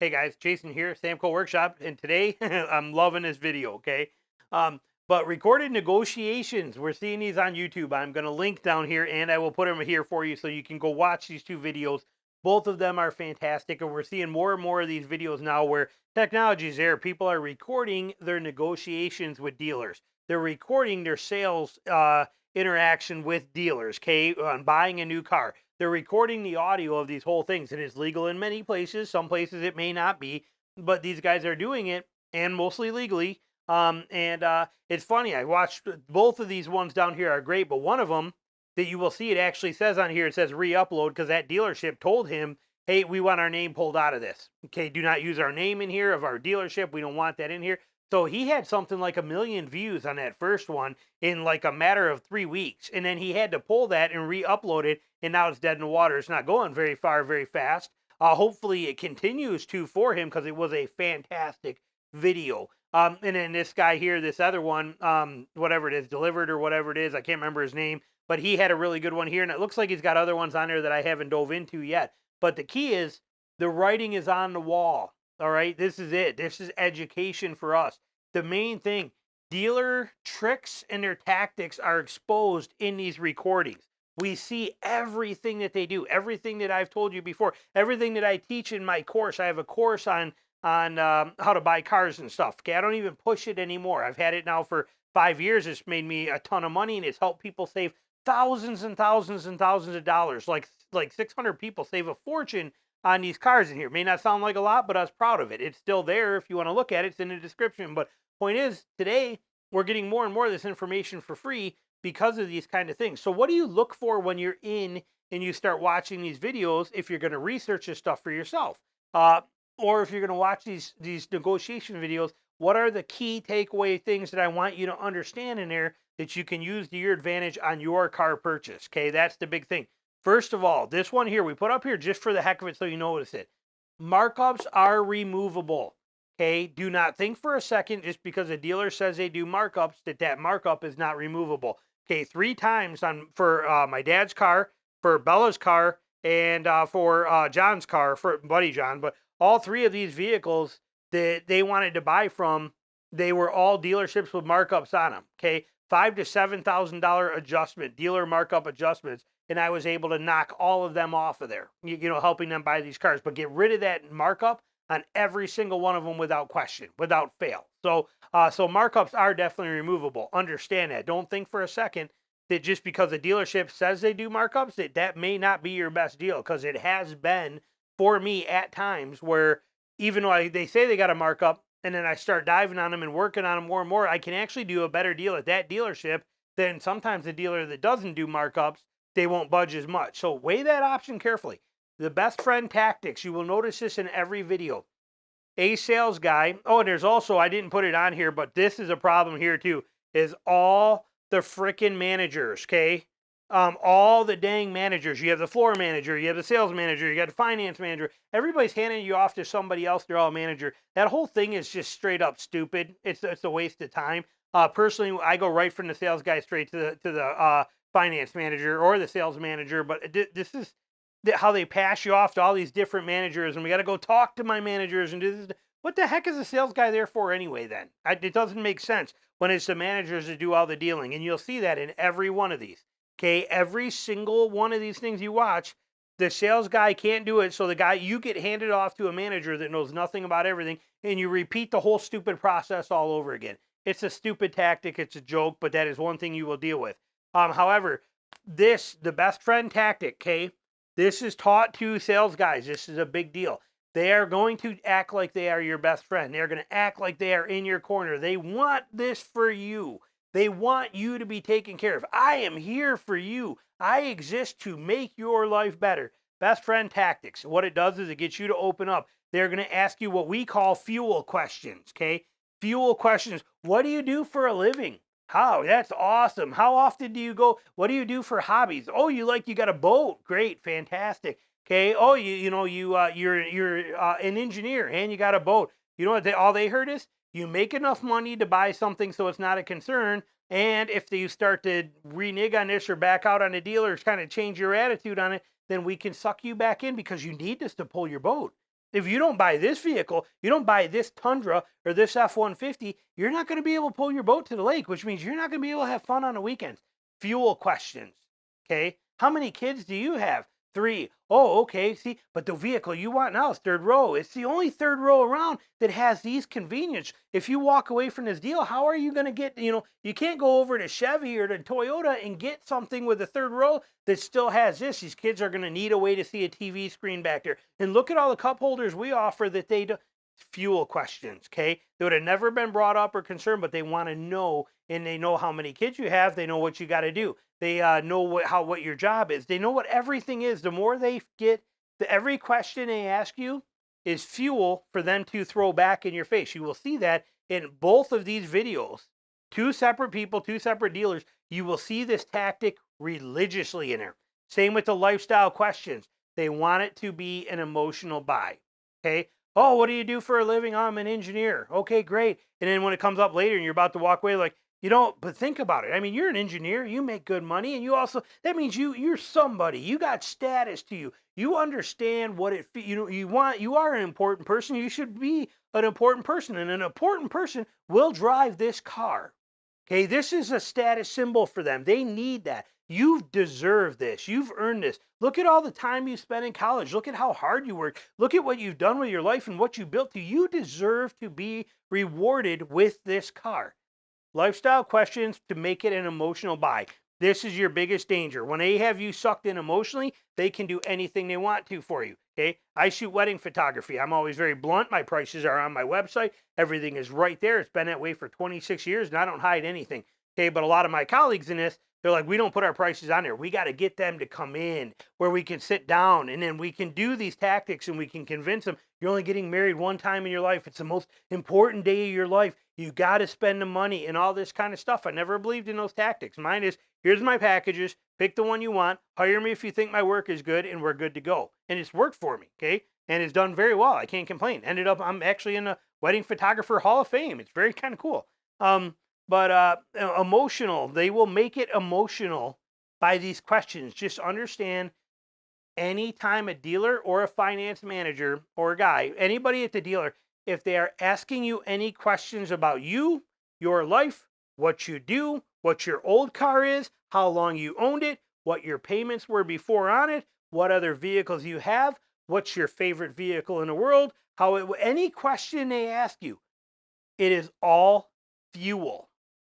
Hey guys, Jason here, Samco Workshop, and today I'm loving this video, okay? But recorded negotiations, we're seeing these on YouTube. I'm going to link down here and I will put them here for you so you can go watch these two videos. Both of them are fantastic, and we're seeing more and more of these videos now where technology is there. People are recording their negotiations with dealers. They're recording their sales interaction with dealers, okay, on buying a new car. They're recording the audio of these whole things. It is legal in many places. Some places it may not be, but these guys are doing it, and mostly legally. It's funny. I watched both of these ones down here are great, but one of them that you will see, it actually says on here, it says re-upload, because that dealership told him, hey, we want our name pulled out of this. Okay, do not use our name in here of our dealership. We don't want that in here. So he had something like 1 million views on that first one in like a matter of 3 weeks. And then he had to pull that and re-upload it, and now it's dead in the water. It's not going very far, very fast. Hopefully it continues to for him, because it was a fantastic video. And then this guy here, this other one, whatever it is, Delivered or whatever it is, I can't remember his name, but he had a really good one here, and it looks like he's got other ones on there that I haven't dove into yet. But the key is the writing is on the wall. All right, this is it. This is education for us. The main thing, dealer tricks and their tactics are exposed in these recordings. We see everything that they do, everything that I've told you before, everything that I teach in my course. I have a course on how to buy cars and stuff. Okay, I don't even push it anymore. I've had it now for 5 years. It's made me a ton of money, and it's helped people save thousands and thousands and thousands of dollars. Like 600 people save a fortune on these cars in here. May not sound like a lot, but I was proud of it. It's still there if you want to look at it. It's in the description. But point is, today we're getting more and more of this information for free because of these kind of things. So what do you look for when you're in and you start watching these videos if you're going to research this stuff for yourself? Or if you're going to watch these negotiation videos, what are the key takeaway things that I want you to understand in there that you can use to your advantage on your car purchase? Okay, that's the big thing. First of all, this one here we put up here just for the heck of it so you notice it. Markups are removable. Okay, do not think for a second just because a dealer says they do markups that markup is not removable. Okay, 3 times on for my dad's car, for Bella's car, and for John's car, for Buddy John. But all three of these vehicles that they wanted to buy from, they were all dealerships with markups on them. Okay, $5,000 to $7,000 adjustment, dealer markup adjustments, and I was able to knock all of them off of there. Helping them buy these cars, but get rid of that markup on every single one of them without question, without fail. So markups are definitely removable. Understand that. Don't think for a second that just because a dealership says they do markups, that may not be your best deal, because it has been for me at times where even though they say they got a markup, and then I start diving on them and working on them more and more, I can actually do a better deal at that dealership than sometimes the dealer that doesn't do markups. They won't budge as much. So weigh that option carefully. The best friend tactics, you will notice this in every video. A sales guy, oh, and there's also, I didn't put it on here, but this is a problem here too, is all the freaking managers, okay? All the dang managers. You have the floor manager, you have the sales manager, you got the finance manager. Everybody's handing you off to somebody else. They're all a manager. That whole thing is just straight up stupid. It's a waste of time. Personally, I go right from the sales guy straight to the finance manager or the sales manager. But this is how they pass you off to all these different managers, and we got to go talk to my managers and do this. What the heck is a sales guy there for anyway? Then it doesn't make sense when it's the managers that do all the dealing, and you'll see that in every one of these. Okay, every single one of these things you watch, the sales guy can't do it, so you get handed off to a manager that knows nothing about everything, and you repeat the whole stupid process all over again. It's a stupid tactic. It's a joke, but that is one thing you will deal with. However, the best friend tactic, okay, this is taught to sales guys. This is a big deal. They are going to act like they are your best friend. They're going to act like they are in your corner. They want this for you. They want you to be taken care of. I am here for you. I exist to make your life better. Best friend tactics. What it does is it gets you to open up. They're going to ask you what we call fuel questions, okay? Fuel questions. What do you do for a living? How? That's awesome. How often do you go? What do you do for hobbies? Oh, you got a boat. Great, fantastic. Okay. Oh, you're an engineer and you got a boat. You know what? All they heard is you make enough money to buy something, so it's not a concern. And if you start to renege on this or back out on the deal or kind of change your attitude on it, then we can suck you back in because you need this to pull your boat. If you don't buy this vehicle, you don't buy this Tundra or this F-150, you're not going to be able to pull your boat to the lake, which means you're not going to be able to have fun on the weekends. Fuel questions, okay? How many kids do you have? 3. Oh, okay, see, but the vehicle you want now is third row. It's the only third row around that has these convenience. If you walk away from this deal, how are you going to get, you can't go over to Chevy or to Toyota and get something with a third row that still has this. These kids are going to need a way to see a TV screen back there. And look at all the cup holders we offer that they do. Fuel questions, okay? They would have never been brought up or concerned, but they want to know, and they know how many kids you have. They know what you got to do. They know what your job is. They know what everything is. The more they get, every question they ask you is fuel for them to throw back in your face. You will see that in both of these videos. 2 separate people, 2 separate dealers. You will see this tactic religiously in there. Same with the lifestyle questions. They want it to be an emotional buy. Okay. Oh, what do you do for a living? Oh, I'm an engineer. Okay, great. And then when it comes up later and you're about to walk away, like, but think about it. I mean, you're an engineer, you make good money, and you also, that means you're somebody. You got status to you. You understand what you are an important person. You should be an important person, and an important person will drive this car. Okay, this is a status symbol for them. They need that. You deserve this. You've earned this. Look at all the time you spent in college. Look at how hard you work. Look at what you've done with your life and what you built to. You deserve to be rewarded with this car. Lifestyle questions to make it an emotional buy. This is your biggest danger. When they have you sucked in emotionally, they can do anything they want to for you. Okay, I shoot wedding photography. I'm always very blunt. My prices are on my website. Everything is right there. It's been that way for 26 years, and I don't hide anything. Okay, but a lot of my colleagues in this, they're like, we don't put our prices on there. We got to get them to come in where we can sit down, and then we can do these tactics, and we can convince them you're only getting married one time in your life. It's the most important day of your life. You got to spend the money and all this kind of stuff. I never believed in those tactics. Mine is, here's my packages. Pick the one you want. Hire me if you think my work is good, and we're good to go. And it's worked for me, okay? And it's done very well. I can't complain. Ended up, I'm actually in the Wedding Photographer Hall of Fame. It's very kind of cool. But emotional, they will make it emotional by these questions. Just understand, anytime a dealer or a finance manager or a guy, anybody at the dealer, if they are asking you any questions about you, your life, what you do, what your old car is, how long you owned it, what your payments were before on it, what other vehicles you have, what's your favorite vehicle in the world, any question they ask you, it is all fuel.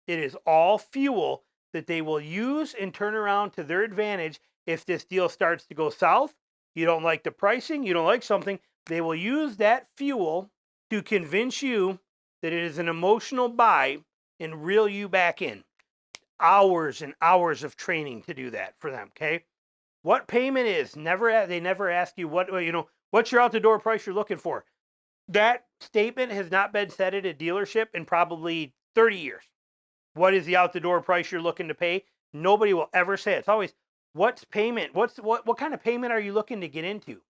It is all fuel that they will use and turn around to their advantage. If this deal starts to go south, you don't like the pricing, you don't like something, they will use that fuel to convince you that it is an emotional buy and reel you back in. Hours and hours of training to do that for them, okay? What payment is, they never ask you what's your out the door price you're looking for. That statement has not been said at a dealership in probably 30 years. What is the out the door price you're looking to pay? Nobody will ever say it. It's always, what's payment? What kind of payment are you looking to get into?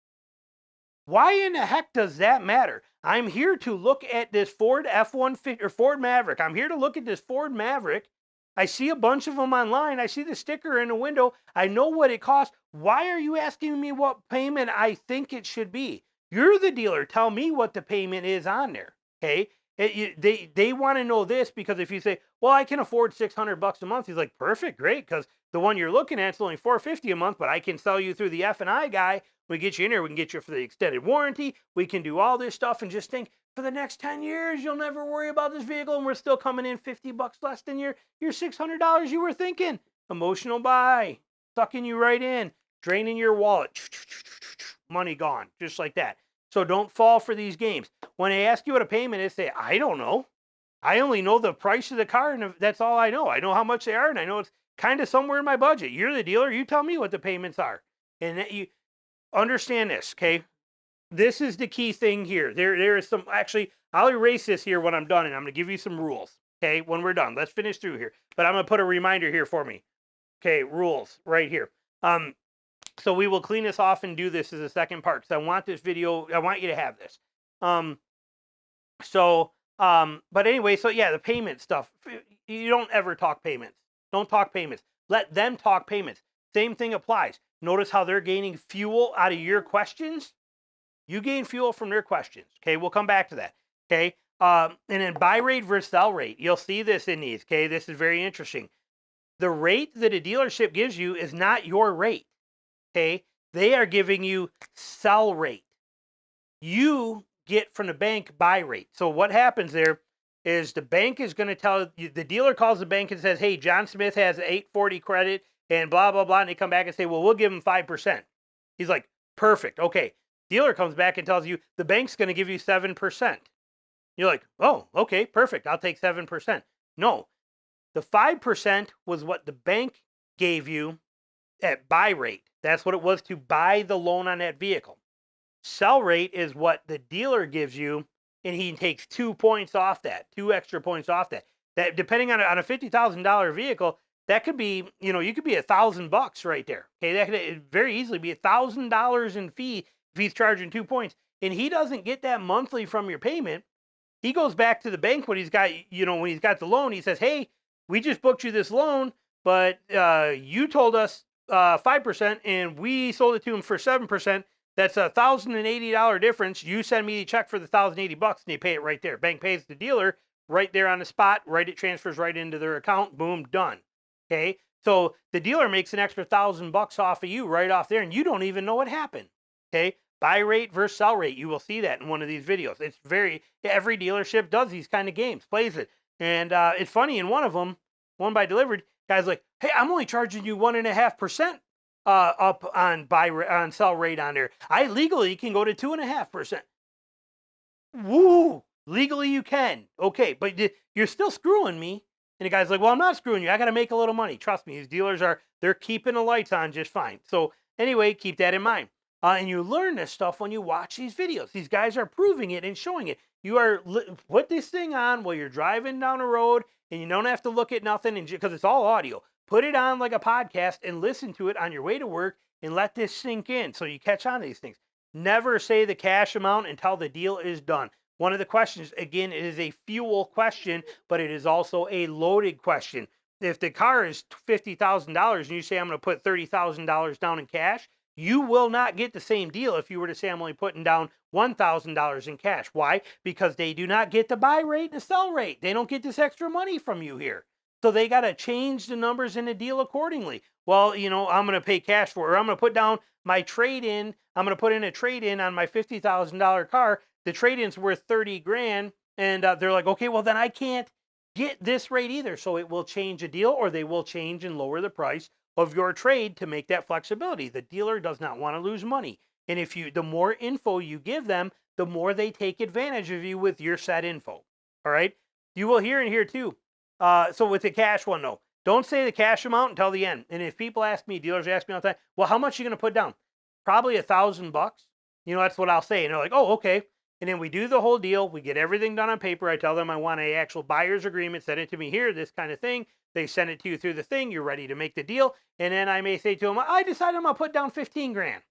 Why in the heck does that matter? I'm here to look at this Ford F-150 or Ford Maverick. I'm here to look at this Ford Maverick. I see a bunch of them online. I see the sticker in the window. I know what it costs. Why are you asking me what payment I think it should be? You're the dealer. Tell me what the payment is on there. Okay. They want to know this, because if you say, well, I can afford $600 a month, he's like, perfect, great, because the one you're looking at is only $450 a month, but I can sell you through the F&I guy. We get you in there. We can get you for the extended warranty. We can do all this stuff, and just think, for the next 10 years, you'll never worry about this vehicle, and we're still coming in $50 less than your $600 you were thinking. Emotional buy, sucking you right in, draining your wallet, money gone, just like that. So don't fall for these games. When they ask you what a payment is, say, I don't know. I only know the price of the car, and that's all I know. I know how much they are, and I know it's kind of somewhere in my budget. You're the dealer. You tell me what the payments are. And that you understand this, okay? This is the key thing here. There is some, actually, I'll erase this here when I'm done, and I'm going to give you some rules, okay, when we're done. Let's finish through here. But I'm going to put a reminder here for me. Okay, rules right here. So we will clean this off and do this as a second part, because I want this video, I want you to have this. But anyway, so yeah, the payment stuff. You don't ever talk payments. Don't talk payments. Let them talk payments. Same thing applies. Notice how they're gaining fuel out of your questions. You gain fuel from their questions. Okay, we'll come back to that. Okay, and then buy rate versus sell rate. You'll see this in these. Okay, this is very interesting. The rate that a dealership gives you is not your rate. Okay, they are giving you sell rate. You get from the bank buy rate. So what happens there is the bank is going to tell you, the dealer calls the bank and says, hey, John Smith has 840 credit and blah, blah, blah. And they come back and say, well, we'll give him 5%. He's like, perfect. Okay. Dealer comes back and tells you the bank's going to give you 7%. You're like, oh, okay, perfect. I'll take 7%. No, the 5% was what the bank gave you at buy rate. That's what it was to buy the loan on that vehicle. Sell rate is what the dealer gives you, and he takes 2 points off that, 2 extra points off that. That depending on a $50,000 vehicle, that could be, you know, you could be $1,000 right there. Okay, that could very easily be $1,000 in fee if he's charging 2 points, and he doesn't get that monthly from your payment. He goes back to the bank when he's got, you know, when he's got the loan. He says, hey, we just booked you this loan, but you told us 5%, and we sold it to him for 7%. That's $1,080 difference. You send me the check for the $1,080, and they pay it right there. Bank pays the dealer right there on the spot. Right, it transfers right into their account. Boom, done. Okay, so the dealer makes an extra $1,000 off of you right off there, and you don't even know what happened. Okay, buy rate versus sell rate. You will see that in one of these videos. It's every dealership does these kind of games, plays it, and it's funny. In one of them, one by delivered, guy's like, hey, I'm only charging you 1.5%. Up on sell rate on there. I legally can go to 2.5%. Woo! Legally you can. Okay, but you're still screwing me. And the guy's like, well, I'm not screwing you. I got to make a little money. Trust me, these dealers they're keeping the lights on just fine. So anyway, keep that in mind. And you learn this stuff when you watch these videos. These guys are proving it and showing it. You are put this thing on while you're driving down the road, and you don't have to look at nothing, and because it's all audio. Put it on like a podcast and listen to it on your way to work and let this sink in so you catch on to these things. Never say the cash amount until the deal is done. One of the questions, again, it is a fuel question, but it is also a loaded question. If the car is $50,000 and you say, I'm going to put $30,000 down in cash, you will not get the same deal if you were to say, I'm only putting down $1,000 in cash. Why? Because they do not get the buy rate and the sell rate. They don't get this extra money from you here. So they got to change the numbers in the deal accordingly. Well, you know, I'm going to pay cash for it, or I'm going to put down my trade-in. I'm going to put in a trade-in on my $50,000 car. The trade-in's worth 30 grand. And they're like, okay, well, then I can't get this rate either. So it will change a deal, or they will change and lower the price of your trade to make that flexibility. The dealer does not want to lose money. And if the more info you give them, the more they take advantage of you with your set info. All right. You will hear in here too. So with the cash one, though, don't say the cash amount until the end. And if people ask me, dealers ask me all the time, well, how much are you going to put down? Probably $1,000. You know, that's what I'll say. And they're like, oh, okay. And then we do the whole deal. We get everything done on paper. I tell them I want an actual buyer's agreement. Send it to me here, this kind of thing. They send it to you through the thing. You're ready to make the deal. And then I may say to them, I decided I'm going to put down 15 grand.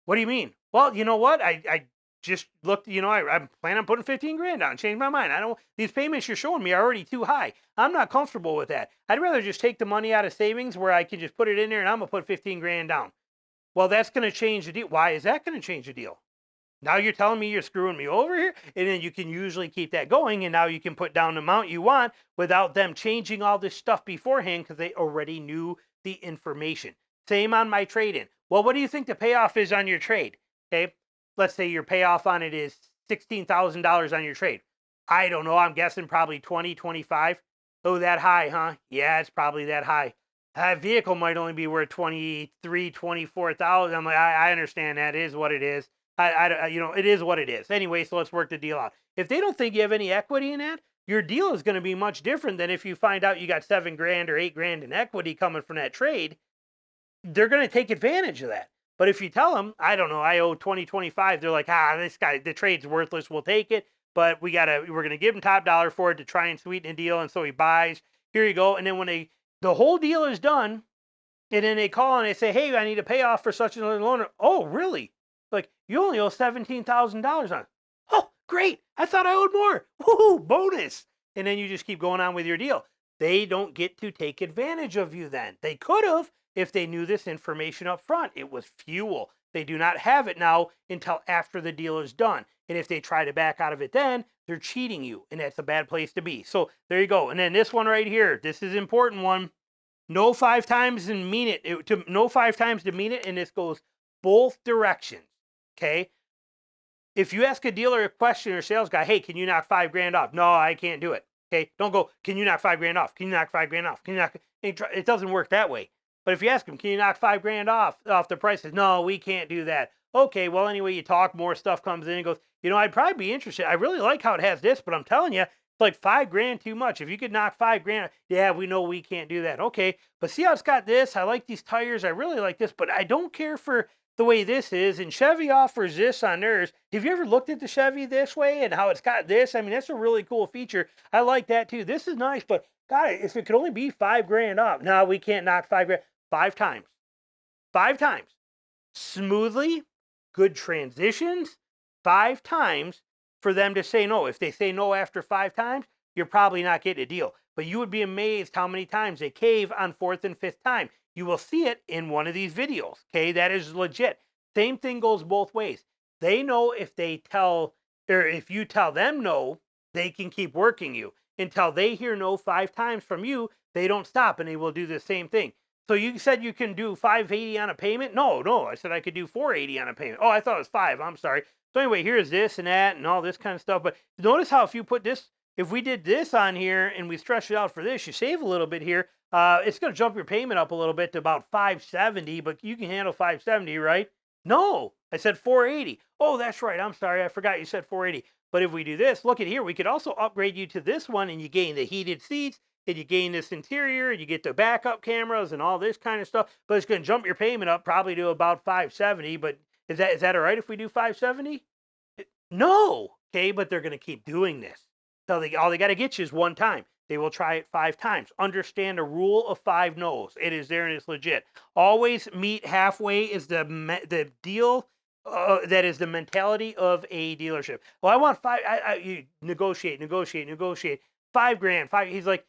What do you mean? Well, you know what? I just looked, you know, I'm planning on putting 15 grand down. Change my mind. These payments you're showing me are already too high. I'm not comfortable with that. I'd rather just take the money out of savings where I can just put it in there and I'm going to put 15 grand down. Well, that's going to change the deal. Why is that going to change the deal? Now you're telling me you're screwing me over here? And then you can usually keep that going, and now you can put down the amount you want without them changing all this stuff beforehand because they already knew the information. Same on my trade-in. Well, what do you think the payoff is on your trade? Okay, let's say your payoff on it is $16,000 on your trade. I don't know. I'm guessing probably 20, 25. Oh, that high, huh? Yeah, it's probably that high. That vehicle might only be worth 23, 24,000. I'm like, I understand that. It is what it is. You know, it is what it is. Anyway, so let's work the deal out. If they don't think you have any equity in that, your deal is going to be much different than if you find out you got 7 grand or 8 grand in equity coming from that trade. They're going to take advantage of that. But if you tell them, I don't know, I owe 20, 25, they're like, this guy, the trade's worthless. We'll take it, but we're going to give him top dollar for it to try and sweeten the deal. And so he buys. Here you go. And then when the whole deal is done, and then they call and they say, hey, I need a payoff for such and such loan. Oh, really? Like, you only owe $17,000 on it. Oh, great. I thought I owed more. Woohoo, bonus. And then you just keep going on with your deal. They don't get to take advantage of you then. They could have if they knew this information up front. It was fuel. They do not have it now until after the deal is done. And if they try to back out of it then, they're cheating you, and that's a bad place to be. So there you go. And then this one right here, this is an important one. No 5 times and mean it. No 5 times to mean it, and this goes both directions. Okay? If you ask a dealer a question or sales guy, hey, can you knock 5 grand off? No, I can't do it. Okay? Don't go, can you knock 5 grand off? Can you knock 5 grand off? Can you knock? It doesn't work that way. But if you ask them, can you knock 5 grand off the prices? No, we can't do that. Okay, well, anyway, you talk, more stuff comes in and goes, you know, I'd probably be interested. I really like how it has this, but I'm telling you, it's like 5 grand too much. If you could knock 5 grand, yeah, we know we can't do that. Okay, but see how it's got this? I like these tires. I really like this, but I don't care for the way this is. And Chevy offers this on theirs. Have you ever looked at the Chevy this way and how it's got this? I mean, that's a really cool feature. I like that too. This is nice, but God, if it could only be 5 grand off, no, we can't knock 5 grand. 5 times. 5 times. Smoothly, good transitions, 5 times for them to say no. If they say no after 5 times, you're probably not getting a deal. But you would be amazed how many times they cave on 4th and 5th time. You will see it in one of these videos. Okay, that is legit. Same thing goes both ways. They know if they tell, or if you tell them no, they can keep working you. Until they hear no 5 times from you, they don't stop, and they will do the same thing. So you said you can do $580 on a payment? No, I said I could do $480 on a payment. Oh, I thought it was 5. I'm sorry. So anyway, here's this and that and all this kind of stuff. But notice how if you put this, if we did this on here and we stretch it out for this, you save a little bit here. It's going to jump your payment up a little bit to about $570, but you can handle $570, right? No, I said $480. Oh, that's right. I'm sorry. I forgot you said $480. But if we do this, look at here. We could also upgrade you to this one, and you gain the heated seats, and you gain this interior, and you get the backup cameras and all this kind of stuff. But it's going to jump your payment up probably to about $570. But is that all right if we do $570? No. Okay, but they're going to keep doing this. So all they got to get you is 1 time. They will try it 5 times. Understand a rule of 5 no's. It is there and it's legit. Always meet halfway is the deal. That is the mentality of a dealership. Well, I want 5. You negotiate. 5 grand. 5. He's like,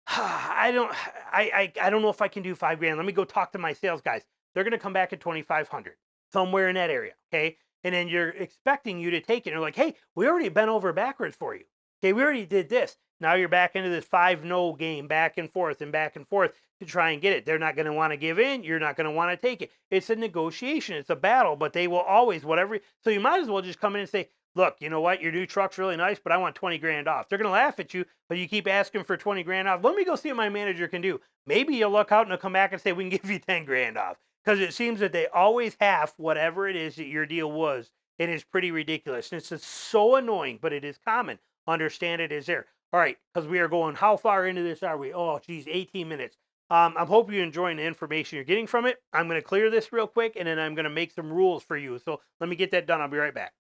I don't know if I can do 5 grand. Let me go talk to my sales guys. They're going to come back at 2,500, somewhere in that area. Okay. And then you're expecting you to take it. And they're like, hey, we already bent over backwards for you. Okay. We already did this. Now you're back into this 5-no game, back and forth to try and get it. They're not going to want to give in. You're not going to want to take it. It's a negotiation. It's a battle, but they will always, whatever. So you might as well just come in and say, look, you know what? Your new truck's really nice, but I want 20 grand off. They're going to laugh at you, but you keep asking for 20 grand off. Let me go see what my manager can do. Maybe you'll look out and they'll come back and say, we can give you 10 grand off. Because it seems that they always have whatever it is that your deal was. It is pretty ridiculous. And it's so annoying, but it is common. Understand it is there. All right, because we are going, how far into this are we? Oh, geez, 18 minutes. I'm hoping you're enjoying the information you're getting from it. I'm going to clear this real quick, and then I'm going to make some rules for you. So let me get that done. I'll be right back.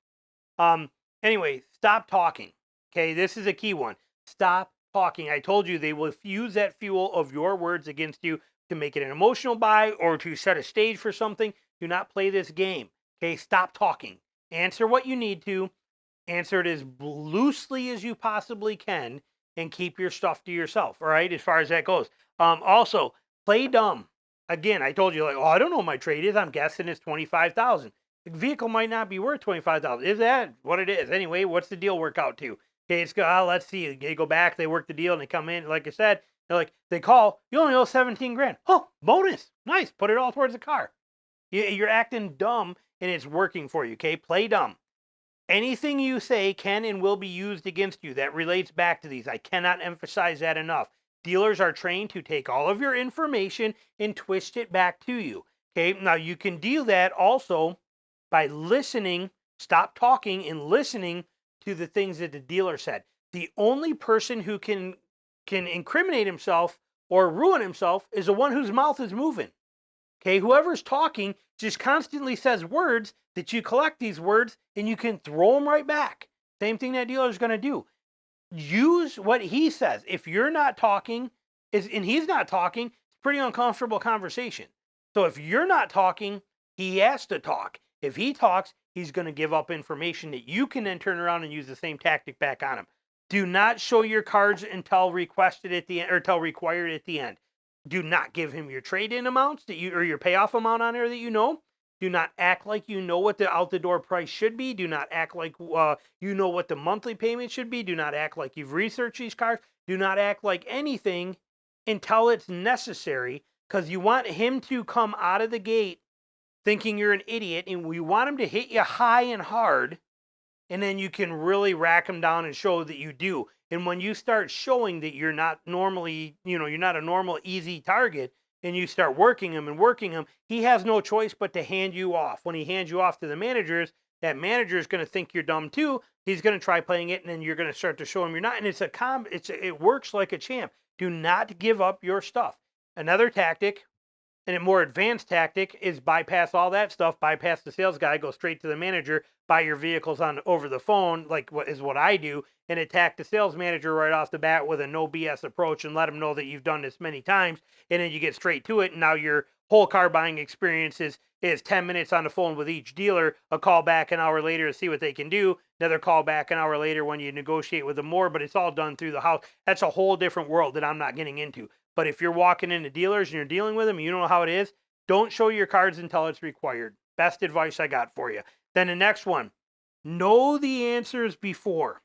Anyway, stop talking. Okay, this is a key one. Stop talking. I told you they will use that fuel of your words against you to make it an emotional buy or to set a stage for something. Do not play this game. Okay, stop talking. Answer what you need to. Answer it as loosely as you possibly can and keep your stuff to yourself, all right, as far as that goes. Also, play dumb. Again, I told you, like, oh, I don't know what my trade is. I'm guessing it's $25,000. The vehicle might not be worth $25,000. Is that what it is? Anyway, what's the deal work out to? Okay, it's let's see. They go back, they work the deal, and they come in. Like I said, they call, you only owe 17 grand. Oh, bonus. Nice. Put it all towards the car. You're acting dumb, and it's working for you, okay? Play dumb. Anything you say can and will be used against you. That relates back to these. I cannot emphasize that enough. Dealers are trained to take all of your information and twist it back to you. Okay, now you can do that also by listening, stop talking and listening to the things that the dealer said. The only person who can incriminate himself or ruin himself is the one whose mouth is moving. Okay, whoever's talking just constantly says words that you collect these words and you can throw them right back. Same thing that dealer is going to do. Use what he says. If you're not talking, and he's not talking, it's a pretty uncomfortable conversation. So if you're not talking, he has to talk. If he talks, he's going to give up information that you can then turn around and use the same tactic back on him. Do not show your cards until requested at the end, or until required at the end. Do not give him your trade-in amounts that you, or your payoff amount on there that you know. Do not act like you know what the out-the-door price should be. Do not act like you know what the monthly payment should be. Do not act like you've researched these cars. Do not act like anything until it's necessary, because you want him to come out of the gate thinking you're an idiot, and we want him to hit you high and hard, and then you can really rack him down and show that you do. And when you start showing that you're not normally, you're not a normal easy target, and you start working him and working him, he has no choice but to hand you off. When he hands you off to the managers, that manager is going to think you're dumb too. He's going to try playing it, and then you're going to start to show him you're not. And it works like a champ. Do not give up your stuff. Another tactic, and a more advanced tactic, is bypass all that stuff, bypass the sales guy, go straight to the manager, buy your vehicles on over the phone, like what I do, and attack the sales manager right off the bat with a no BS approach, and let them know that you've done this many times, and then you get straight to it. And now your whole car buying experience is 10 minutes on the phone with each dealer, a call back an hour later to see what they can do, another call back an hour later when you negotiate with them more, but it's all done through the house. That's a whole different world that I'm not getting into. But if you're walking into dealers and you're dealing with them and you don't know how it is, don't show your cards until it's required. Best advice I got for you. Then the next one, know the answers before.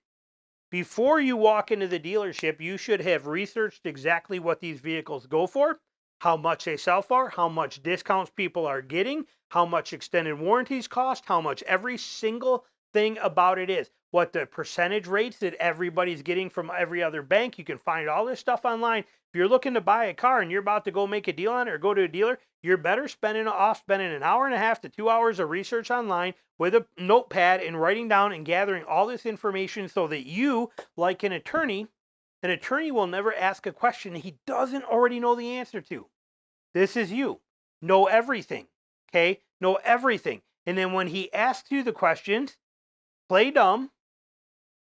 Before you walk into the dealership, you should have researched exactly what these vehicles go for, how much they sell for, how much discounts people are getting, how much extended warranties cost, how much every single thing about it is, what the percentage rates that everybody's getting from every other bank. You can find all this stuff online. If you're looking to buy a car and you're about to go make a deal on it or go to a dealer, you're better spending an hour and a half to 2 hours of research online with a notepad and writing down and gathering all this information, so that you, like an attorney will never ask a question he doesn't already know the answer to. This is you. Know everything. Okay? Know everything. And then when he asks you the questions, play dumb,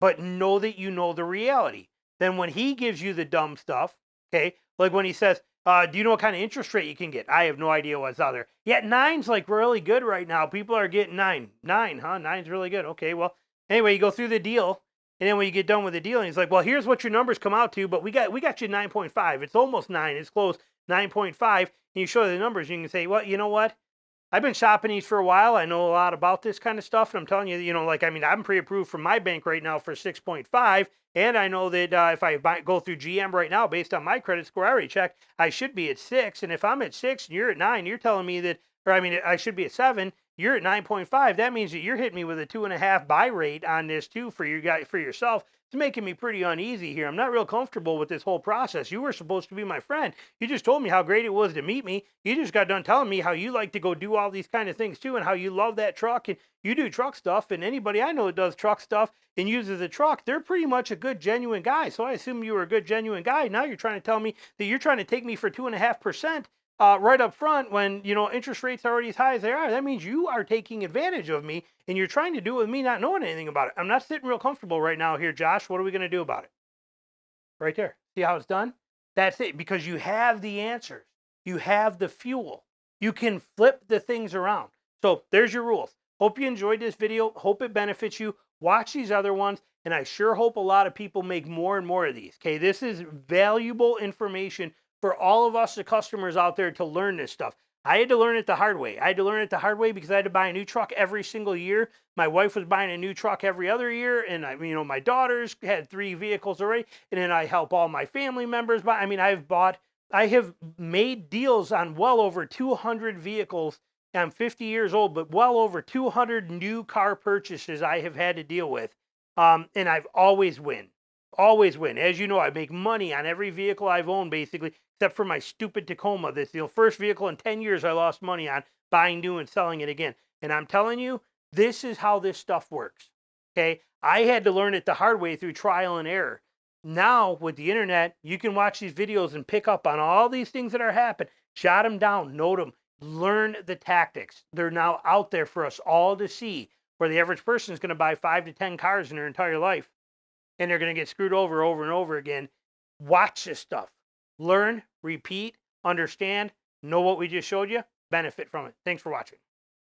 but know that you know the reality. Then when he gives you the dumb stuff, okay, like when he says, do you know what kind of interest rate you can get? I have no idea what's out there. Yeah, 9's like really good right now. People are getting 9. 9, huh? 9's really good. Okay, well, anyway, you go through the deal, and then when you get done with the deal, and he's like, well, here's what your numbers come out to, but we got you 9.5. It's almost 9. It's close, 9.5. And you show the numbers, and you can say, well, you know what? I've been shopping these for a while. I know a lot about this kind of stuff. And I'm telling you, I'm pre-approved from my bank right now for 6.5. And I know that if I go through GM right now, based on my credit score, I already checked, I should be at 6. And if I'm at 6 and you're at 9, you're telling me that, I should be at 7. You're at 9.5. That means that you're hitting me with a 2.5 buy rate on this too for yourself. It's making me pretty uneasy here. I'm not real comfortable with this whole process. You were supposed to be my friend. You just told me how great it was to meet me. You just got done telling me how you like to go do all these kind of things too, and how you love that truck, and you do truck stuff. And anybody I know that does truck stuff and uses a truck, they're pretty much a good, genuine guy. So I assume you were a good, genuine guy. Now you're trying to tell me that you're trying to take me for 2.5%. Right up front, when interest rates are already as high as they are. That means you are taking advantage of me, and you're trying to do it with me not knowing anything about it. I'm not sitting real comfortable right now here, Josh. What are we going to do about it? Right there. See how it's done? That's it, because you have the answers. You have the fuel. You can flip the things around. So there's your rules. Hope you enjoyed this video. Hope it benefits you. Watch these other ones, and I sure hope a lot of people make more and more of these. Okay, this is valuable information for all of us, the customers out there, to learn this stuff. I had to learn it the hard way. I had to learn it the hard way because I had to buy a new truck every single year. My wife was buying a new truck every other year, and my daughters had 3 vehicles already, and then I help all my family members buy. I have made deals on well over 200 vehicles. I'm 50 years old, but well over 200 new car purchases I have had to deal with, and I've always win. Always win. As you know, I make money on every vehicle I've owned, basically, except for my stupid Tacoma. This the first vehicle in 10 years I lost money on, buying new and selling it again. And I'm telling you, this is how this stuff works. Okay? I had to learn it the hard way through trial and error. Now, with the internet, you can watch these videos and pick up on all these things that are happening. Jot them down, note them, learn the tactics. They're now out there for us all to see, where the average person is going to buy 5 to 10 cars in their entire life, and they're going to get screwed over and over again. Watch this stuff. Learn, repeat, understand, know what we just showed you, benefit from it. Thanks for watching.